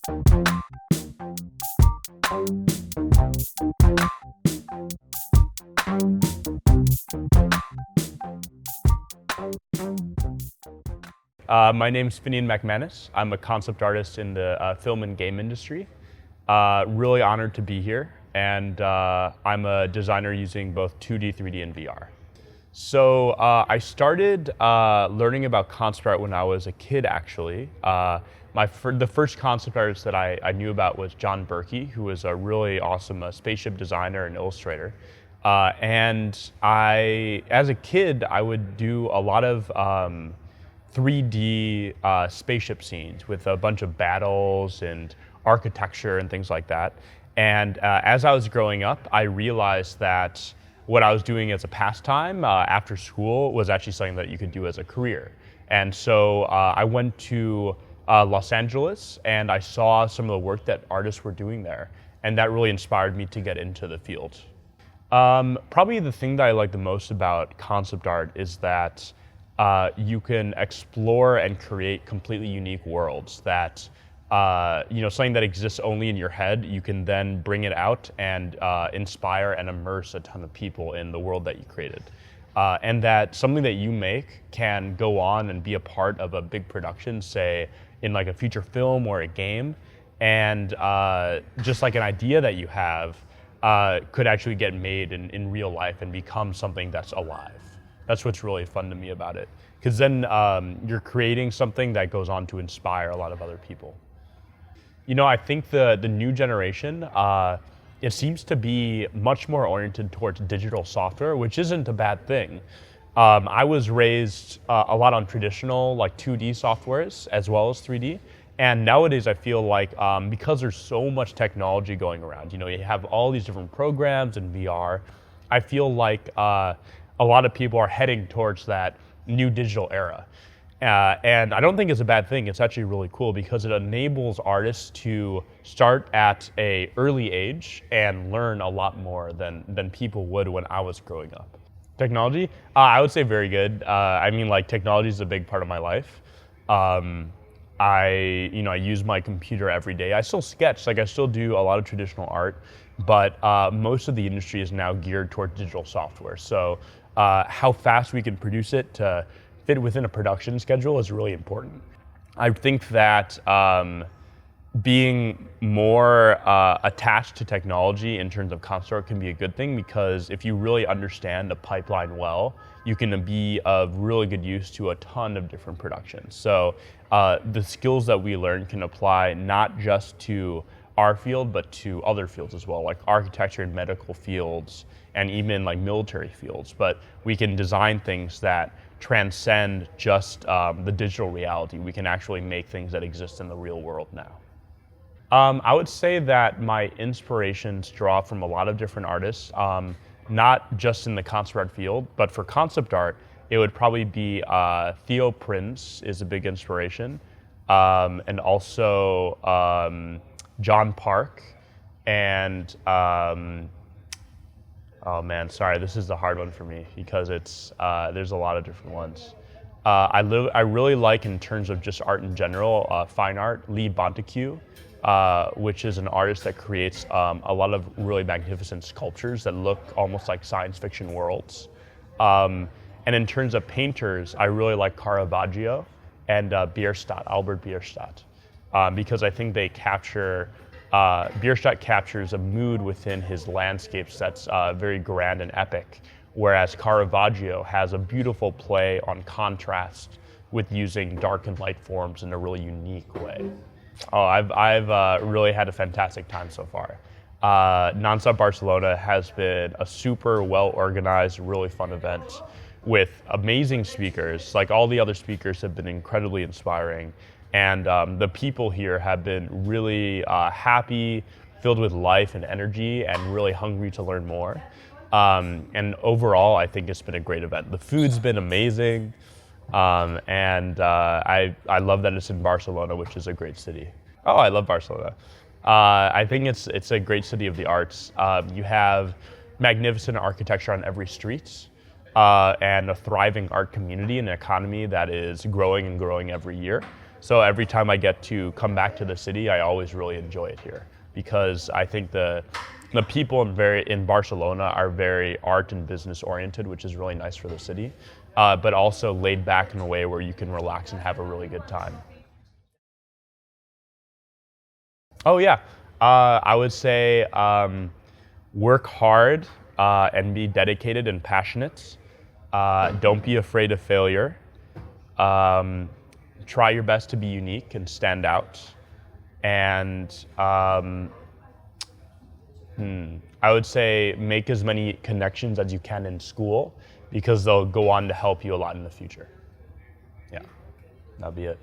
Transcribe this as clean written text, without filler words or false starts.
My name's Finnian MacManus. I'm a concept artist in the film and game industry. Really honored to be here, and I'm a designer using both 2D, 3D, and VR. So I started learning about concept art when I was a kid, actually. The first concept artist that I knew about was John Berkey, who was a really awesome spaceship designer and illustrator. And as a kid, I would do a lot of 3D spaceship scenes with a bunch of battles and architecture and things like that. And as I was growing up, I realized that what I was doing as a pastime after school was actually something that you could do as a career. And so I went to Los Angeles, and I saw some of the work that artists were doing there, and that really inspired me to get into the field. Probably the thing that I like the most about concept art is that you can explore and create completely unique worlds that, something that exists only in your head, you can then bring it out and inspire and immerse a ton of people in the world that you created. And that something that you make can go on and be a part of a big production, say in like a feature film or a game, and just like an idea that you have could actually get made in real life and become something that's alive. That's what's really fun to me about it, because then you're creating something that goes on to inspire a lot of other people. You know, I think the new generation, it seems to be much more oriented towards digital software, which isn't a bad thing. I was raised a lot on traditional like 2D softwares as well as 3D. And nowadays I feel like because there's so much technology going around, you have all these different programs and VR, I feel like a lot of people are heading towards that new digital era. And I don't think it's a bad thing. It's actually really cool because it enables artists to start at an early age and learn a lot more than people would when I was growing up. Technology, I would say very good. Technology is a big part of my life. I use my computer every day. I still sketch, I still do a lot of traditional art, but most of the industry is now geared toward digital software. So how fast we can produce it to fit within a production schedule is really important. I think that being more attached to technology in terms of concept art can be a good thing, because if you really understand the pipeline well, you can be of really good use to a ton of different productions. So the skills that we learn can apply not just to our field, but to other fields as well, like architecture and medical fields, and even like military fields. But we can design things that transcend just the digital reality. We can actually make things that exist in the real world now. I would say that my inspirations draw from a lot of different artists, not just in the concept art field, but for concept art, it would probably be Theo Prinz is a big inspiration, and also John Park, and oh man, sorry, this is the hard one for me because there's a lot of different ones. I really like, in terms of just art in general, fine art, Lee Bonteque, which is an artist that creates a lot of really magnificent sculptures that look almost like science fiction worlds. And in terms of painters, I really like Caravaggio and Bierstadt, Albert Bierstadt, because I think they capture, Bierstadt captures a mood within his landscapes that's very grand and epic, whereas Caravaggio has a beautiful play on contrast with using dark and light forms in a really unique way. Oh, I've really had a fantastic time so far. NonStop Barcelona has been a super well-organized, really fun event with amazing speakers. Like, all the other speakers have been incredibly inspiring. And the people here have been really happy, filled with life and energy, and really hungry to learn more. And overall, I think it's been a great event. The food's been amazing. I love that it's in Barcelona, which is a great city. Oh, I love Barcelona. I think it's a great city of the arts. You have magnificent architecture on every street, and a thriving art community and an economy that is growing and growing every year. So every time I get to come back to the city, I always really enjoy it here because I think the people in Barcelona are very art and business oriented, which is really nice for the city, but also laid back in a way where you can relax and have a really good time. Oh yeah, I would say work hard and be dedicated and passionate. Don't be afraid of failure. Try your best to be unique and stand out. And I would say make as many connections as you can in school because they'll go on to help you a lot in the future. Yeah, that'll be it.